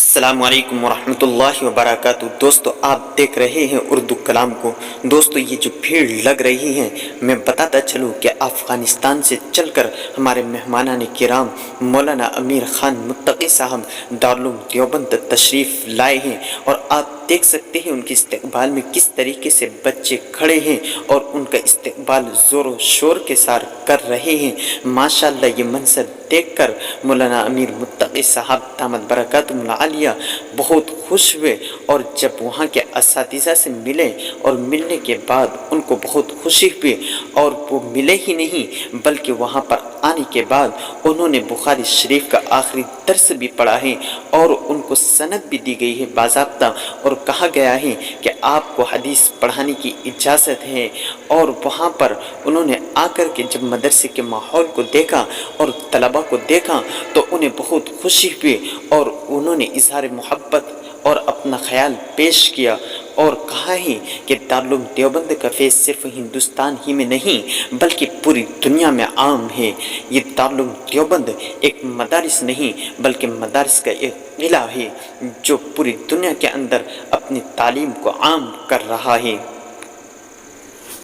السلام علیکم ورحمۃ اللہ وبرکاتہ۔ دوستو، آپ دیکھ رہے ہیں اردو کلام کو۔ دوستو، یہ جو بھیڑ لگ رہی ہے، میں بتاتا چلوں کہ افغانستان سے چل کر ہمارے مہمانان کرام مولانا امیر خان متقی صاحب دارالعلوم دیوبند تشریف لائے ہیں، اور آپ دیکھ سکتے ہیں ان کے استقبال میں کس طریقے سے بچے کھڑے ہیں اور ان کا استقبال زور و شور کے ساتھ کر رہے ہیں۔ ماشاءاللہ، یہ منظر دیکھ کر مولانا امیر متقی صاحب دامت برکاتہم العالیہ بہت خوش ہوئے، اور جب وہاں کے اساتذہ سے ملے اور ملنے کے بعد ان کو بہت خوشی ہوئی، اور وہ ملے ہی نہیں بلکہ وہاں پر آنے کے بعد انہوں نے بخاری شریف کا آخری درس بھی پڑھا ہے، اور ان کو سند بھی دی گئی ہے باضابطہ، اور کہا گیا ہے کہ آپ کو حدیث پڑھانے کی اجازت ہے۔ اور وہاں پر انہوں نے آ کر کے جب مدرسے کے ماحول کو دیکھا اور طلباء کو دیکھا تو انہیں بہت خوشی ہوئی، اور انہوں نے اظہار محبت اور اپنا خیال پیش کیا، اور کہا ہے کہ دارالعلوم دیوبند کا فیض صرف ہندوستان ہی میں نہیں بلکہ پوری دنیا میں عام ہے۔ یہ دارالعلوم دیوبند ایک مدارس نہیں بلکہ مدارس کا ایک قلعہ ہے جو پوری دنیا کے اندر اپنی تعلیم کو عام کر رہا ہے۔